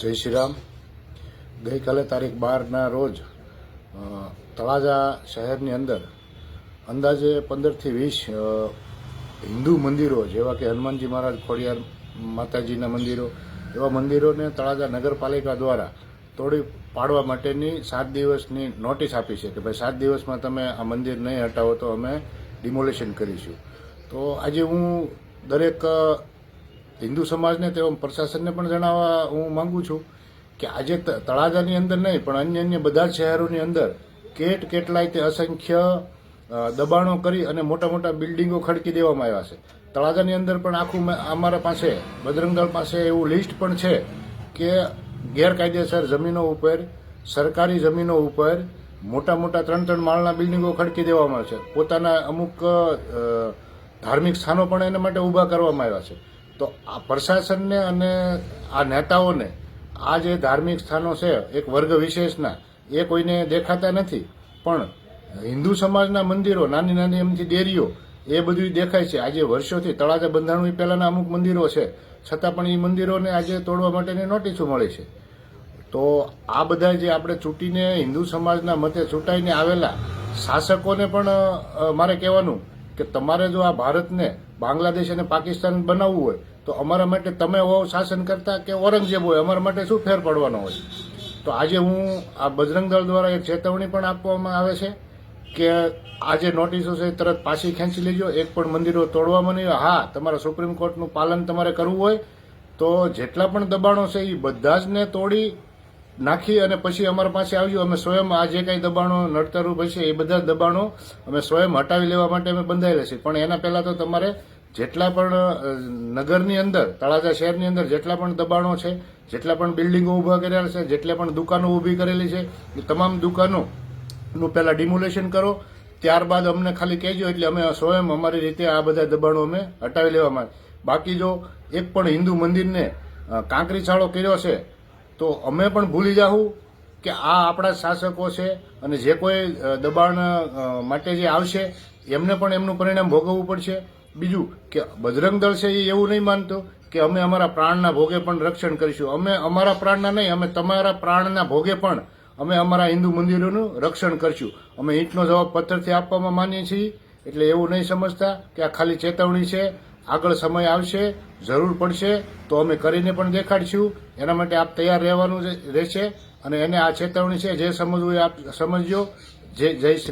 જય શ્રી રામ. ગઈકાલે તારીખ 12ના રોજ તળાજા શહેરની અંદર અંદાજે 15થી 20 હિન્દુ મંદિરો જેવા કે હનુમાનજી મહારાજ ખોડિયાર માતાજીના મંદિરો એવા મંદિરોને તળાજા નગરપાલિકા દ્વારા તોડી પાડવા માટેની 7 દિવસની નોટિસ આપી છે કે ભાઈ 7 દિવસમાં તમે આ મંદિર નહીં હટાવો તો અમે ડિમોલેશન કરીશું. તો આજે હું દરેક હિન્દુ સમાજને તેમ પ્રશાસનને પણ જણાવવા હું માંગુ છું કે આજે તળાજાની અંદર નહીં પણ અન્ય બધા જ શહેરોની અંદર કેટલાય તે અસંખ્ય દબાણો કરી અને મોટા મોટા બિલ્ડિંગો ખડકી દેવામાં આવ્યા છે. તળાજાની અંદર પણ આખું અમારા પાસે બજરંગ દળ પાસે એવું લિસ્ટ પણ છે કે ગેરકાયદેસર જમીનો ઉપર, સરકારી જમીનો ઉપર મોટા 3 માળના બિલ્ડિંગો ખડકી દેવામાં આવે છે. પોતાના અમુક ધાર્મિક સ્થાનો પણ એના માટે ઊભા કરવામાં આવ્યા છે. તો આ પ્રશાસનને અને આ નેતાઓને આ જે ધાર્મિક સ્થાનો છે એક વર્ગ વિશેષના એ કોઈને દેખાતા નથી, પણ હિન્દુ સમાજના મંદિરો નાની એમથી ડેરીઓ એ બધું દેખાય છે. આજે વર્ષોથી તળાજા બંધાણું પહેલાના અમુક મંદિરો છે, છતાં પણ એ મંદિરોને આજે તોડવા માટેની નોટિસો મળી છે. તો આ બધા જે આપણે ચૂંટીને હિન્દુ સમાજના મતે ચૂંટાઈને આવેલા શાસકોને પણ મારે કહેવાનું કે તમારે જો આ ભારતને બાંગ્લાદેશ અને પાકિસ્તાન બનાવવું હોય તો અમારા માટે તમે હો શાસન કરતા કે ઔરંગઝેબ હોય, અમારા માટે શું ફેર પડવાનો હોય. તો આજે હું આ બજરંગ દળ દ્વારા એક ચેતવણી પણ આપવામાં આવે છે કે આ જે નોટિસો છે તરત પાછી ખેંચી લેજો, એક પણ મંદિરો તોડવામાં નહીં. હા, તમારા સુપ્રીમ કોર્ટનું પાલન તમારે કરવું હોય તો જેટલા પણ દબાણો છે એ બધા જ ને તોડી નાખી અને પછી અમારા પાસે આવજો. અમે સ્વયં આ જે કંઈ દબાણો નડતરરૂપ હશે એ બધા દબાણો અમે સ્વયં હટાવી લેવા માટે અમે બંધાયેલા છીએ. પણ એના પહેલાં તો તમારે જેટલા પણ નગરની અંદર, તળાજા શહેરની અંદર જેટલા પણ દબાણો છે, જેટલા પણ બિલ્ડિંગો ઊભા કરેલા છે, જેટલા પણ દુકાનો ઊભી કરેલી છે એ તમામ દુકાનોનું પહેલાં ડિમોલેશન કરો. ત્યારબાદ અમને ખાલી કહેજો એટલે અમે સ્વયં અમારી રીતે આ બધા દબાણો અમે હટાવી લેવામાં. બાકી જો એક પણ હિન્દુ મંદિરને કાંકરી છાળો કર્યો છે તો અમે પણ ભૂલી જાઉં કે આ આપણા શાસકો છે અને જે કોઈ દબાણ માટે જે આવશે એમને પણ એમનું પરિણામ ભોગવવું પડશે. બીજું કે બજરંગ દળ છે એ એવું નહીં માનતું કે અમે અમારા પ્રાણના ભોગે પણ રક્ષણ કરીશું. અમે અમારા પ્રાણના નહીં, અમે તમારા પ્રાણના ભોગે પણ અમે અમારા હિન્દુ મંદિરોનું રક્ષણ કરશું. અમે ઈંટનો જવાબ પથ્થરથી આપવામાં માનીએ છીએ. એટલે એવું નહીં સમજતા કે આ ખાલી ચેતવણી છે. આગળ સમય આવશે, જરૂર પડશે તો અમે કરીને પણ દેખાડશું. એના માટે આપ તૈયાર રહેવાનું રહેશે અને એને આ ચેતવણી છે, જે સમજવું એ આપ સમજજો. જય શ્રી